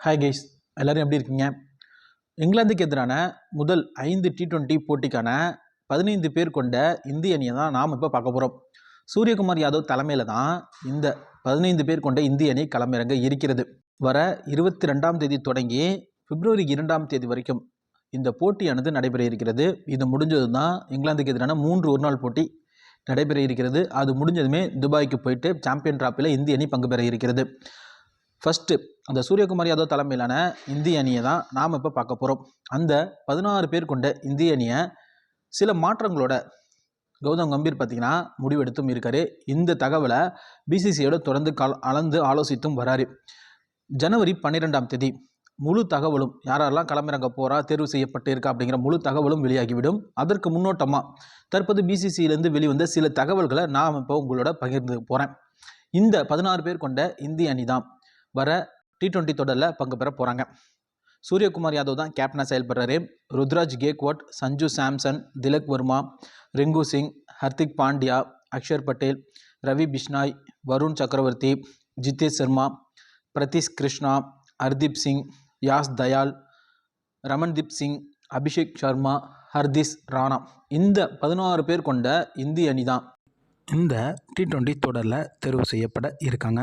Hi guys, எல்லோரும் எப்படி இருக்கீங்க? இங்கிலாந்துக்கு எதிரான முதல் 5 T20 போட்டிக்கான 15 பேர் கொண்ட இந்திய அணியை தான் நாம் இப்போ பார்க்க போகிறோம். சூரியகுமார் யாதவ் தலைமையில் தான் இந்த 15 பேர் கொண்ட இந்திய அணி களமிறங்க இருக்கிறது. வர 22ஆம் தேதி தொடங்கி பிப்ரவரி 2ஆம் தேதி வரைக்கும் இந்த போட்டியானது நடைபெற இருக்கிறது. இது முடிஞ்சது தான் இங்கிலாந்துக்கு எதிரான 3 ஒருநாள் போட்டி நடைபெற இருக்கிறது. அது முடிஞ்சதுமே துபாய்க்கு போயிட்டு சாம்பியன் டிராஃபியில் இந்திய அணி பங்கு பெற இருக்கிறது. ஃபஸ்ட்டு அந்த சூரியகுமார் யாதவ் தலைமையிலான இந்திய அணியை தான் நாம் இப்போ பார்க்க போகிறோம். அந்த 16 பேர் கொண்ட இந்திய அணியை சில மாற்றங்களோட கௌதம் கம்பீர் பார்த்திங்கன்னா முடிவெடுத்தும் இருக்காரு. இந்த தகவலை பிசிசியோட தொடர்ந்து அளந்து ஆலோசித்தும் வராரு. ஜனவரி 12ஆம் தேதி முழு தகவலும் யாரெல்லாம் களமிறங்க போகிறா, தேர்வு செய்யப்பட்டு இருக்கா அப்படிங்கிற முழு தகவலும் வெளியாகிவிடும். அதற்கு முன்னோட்டமாக தற்போது பிசிசியிலேருந்து வெளிவந்த சில தகவல்களை நான் இப்போ உங்களோட பகிர்ந்து போகிறேன். இந்த 16 பேர் கொண்ட இந்திய அணி தான் வர T20 தொடரில் பங்கு பெற போகிறாங்க. சூரியகுமார் யாதவ் தான் கேப்டனாக செயல்படுறாரு. ருத்ராஜ் கேக்வாட், சஞ்சு சாம்சன், திலக் வர்மா, ரிங்கு சிங், ஹர்திக் பாண்டியா, அக்ஷர் பட்டேல், ரவி பிஷ்னாய், வருண் சக்கரவர்த்தி, ஜிதேஷ் சர்மா, பிரதீஷ் கிருஷ்ணா, ஹர்தீப் சிங், யாஸ் தயால், ரமன்தீப் சிங், அபிஷேக் சர்மா, ஹர்திஸ் ராணா, இந்த 16 பேர் கொண்ட இந்திய அணி தான் இந்த T20 தொடரில் தேர்வு செய்யப்பட இருக்காங்க.